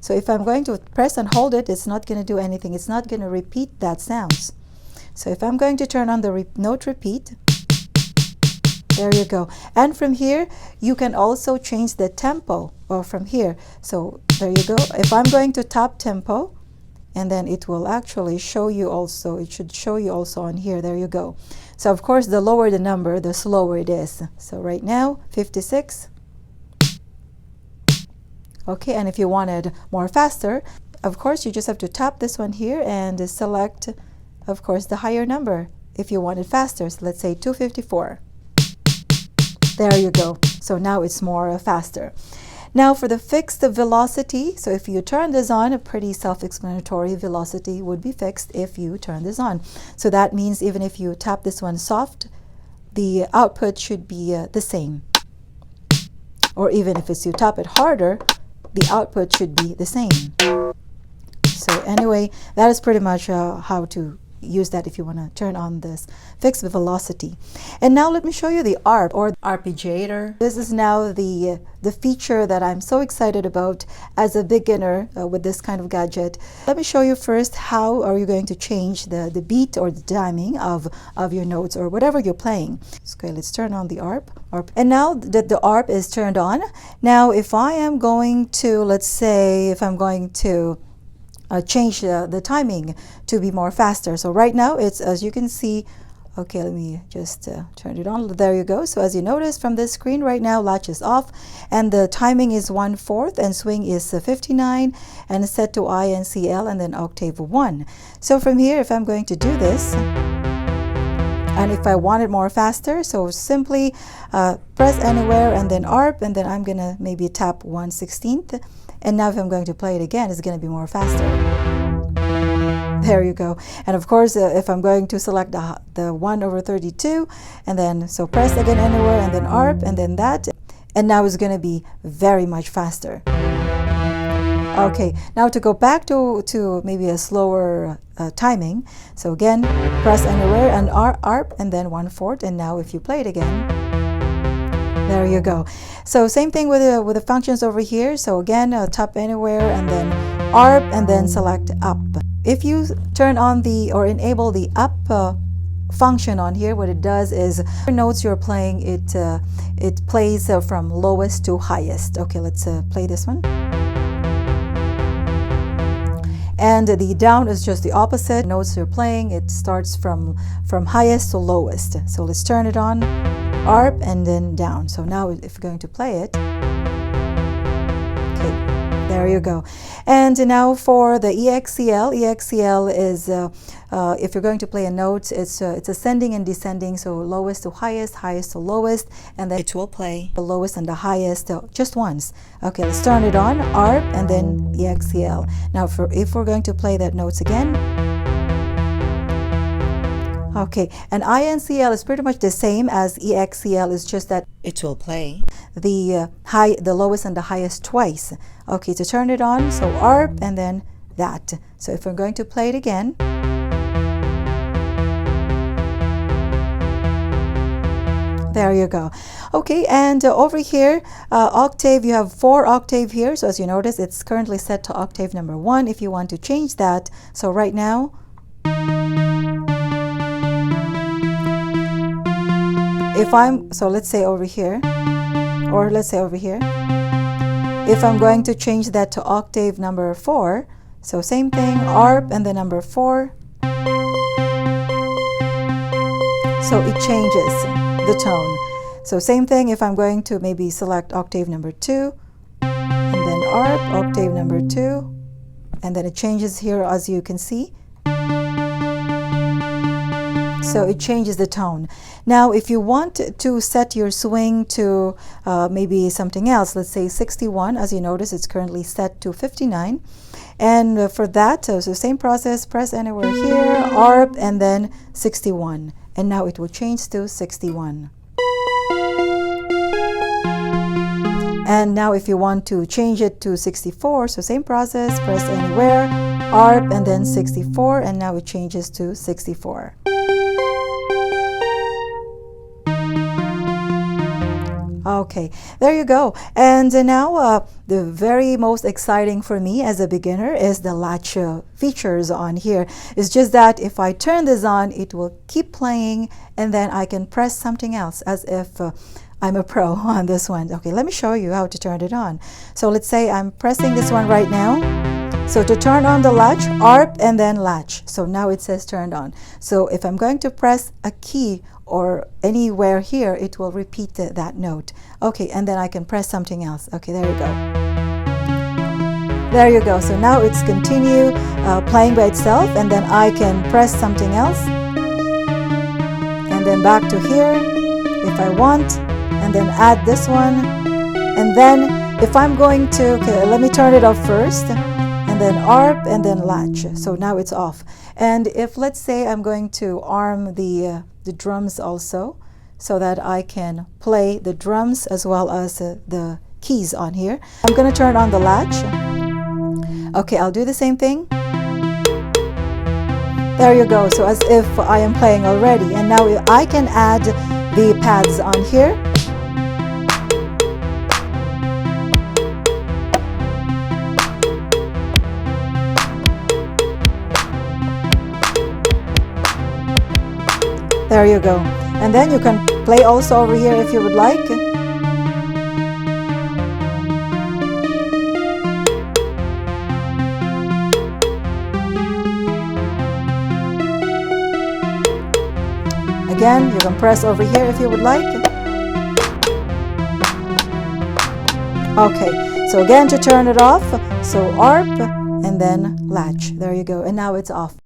So if I'm going to press and hold it, it's not going to do anything. It's not going to repeat that sounds. So if I'm going to turn on the note repeat, there you go. And from here, you can also change the tempo, or from here. So there you go. If I'm going to tap tempo, and then it will actually show you also, it should show you also on here. There you go. So of course, the lower the number, the slower it is. So right now, 56. Okay, and if you wanted more faster, of course, you just have to tap this one here and select, of course, the higher number if you want it faster. So let's say 254. There you go. So now it's more faster. Now for the fixed velocity, so if you turn this on, a pretty self-explanatory, velocity would be fixed if you turn this on. So that means even if you tap this one soft, the output should be the same. Or even if you tap it harder, the output should be the same. So anyway, that is pretty much how to use that if you want to turn on this fixed velocity. And now let me show you the ARP, or arpeggiator. This is now the feature that I'm so excited about as a beginner with this kind of gadget. Let me show you first how are you going to change the beat or the timing of your notes or whatever you're playing. Okay, let's turn on the ARP. And now that the ARP is turned on, now if I am going to, let's say if I'm going to change the timing to be more faster. So right now it's, as you can see, okay, let me just turn it on. There you go. So as you notice from this screen right now, latch is off and the timing is 1/4 and swing is 59 and set to INCL and then octave 1. So from here, if I'm going to do this, and if I want it more faster, so simply press anywhere and then ARP, and then I'm gonna maybe tap 1/16. And now if I'm going to play it again, it's going to be more faster. There you go. And of course, if I'm going to select the 1/32, and then so press again anywhere, and then ARP, and then that, and now it's going to be very much faster. Okay, now to go back to maybe a slower timing. So again, press anywhere and ARP, and then 1/4, and now if you play it again, there you go. So same thing with the functions over here. So again, tap anywhere and then ARP and then select up. If you turn on the or enable the up function on here, what it does is the notes you're playing, it plays from lowest to highest. Okay, let's play this one. And the down is just the opposite. Notes you're playing, it starts from highest to lowest. So let's turn it on. ARP and then down. So now if you're going to play it, okay, there you go. And now for the EXCL is if you're going to play a note, it's ascending and descending, so lowest to highest, highest to lowest, and then it will play the lowest and the highest just once. Okay, let's turn it on, ARP and then EXCL. Now if we're going to play that notes again, okay, and INCL is pretty much the same as EXCL, it's just that it will play the lowest and the highest twice. Okay, to turn it on, so ARP and then that. So if we're going to play it again, there you go. Okay, and over here, octave, you have 4 octave here. So as you notice, it's currently set to octave number 1. If you want to change that, so right now, so let's say over here, or let's say over here, if I'm going to change that to octave number 4, so same thing, ARP and the number 4, so it changes the tone. So same thing if I'm going to maybe select octave number 2, and then ARP, octave number 2, and then it changes here as you can see. So it changes the tone. Now, if you want to set your swing to maybe something else, let's say 61, as you notice, it's currently set to 59. And for that, so same process, press anywhere here, ARP, and then 61. And now it will change to 61. And now if you want to change it to 64, so same process, press anywhere, ARP, and then 64, and now it changes to 64. Okay. Okay, there you go. And now the very most exciting for me as a beginner is the latch features on here. It's just that if I turn this on, it will keep playing, and then I can press something else as if I'm a pro on this one. Okay, let me show you how to turn it on. So let's say I'm pressing this one right now. So to turn on the latch, ARP and then latch. So now it says turned on. So if I'm going to press a key or anywhere here, it will repeat that note. Okay, and then I can press something else. Okay, there you go. There you go. So now it's continue playing by itself, and then I can press something else. And then back to here if I want, and then add this one. And then if I'm going to, okay, let me turn it off first. And then ARP and then latch. So now it's off. And if let's say I'm going to arm the drums also, so that I can play the drums as well as the keys on here, I'm going to turn on the latch. Okay, I'll do the same thing. There you go. So as if I am playing already. And now I can add the pads on here. There you go. And then you can play also over here if you would like. Again, you can press over here if you would like. Okay, so again to turn it off, so ARP and then latch. There you go. And now it's off.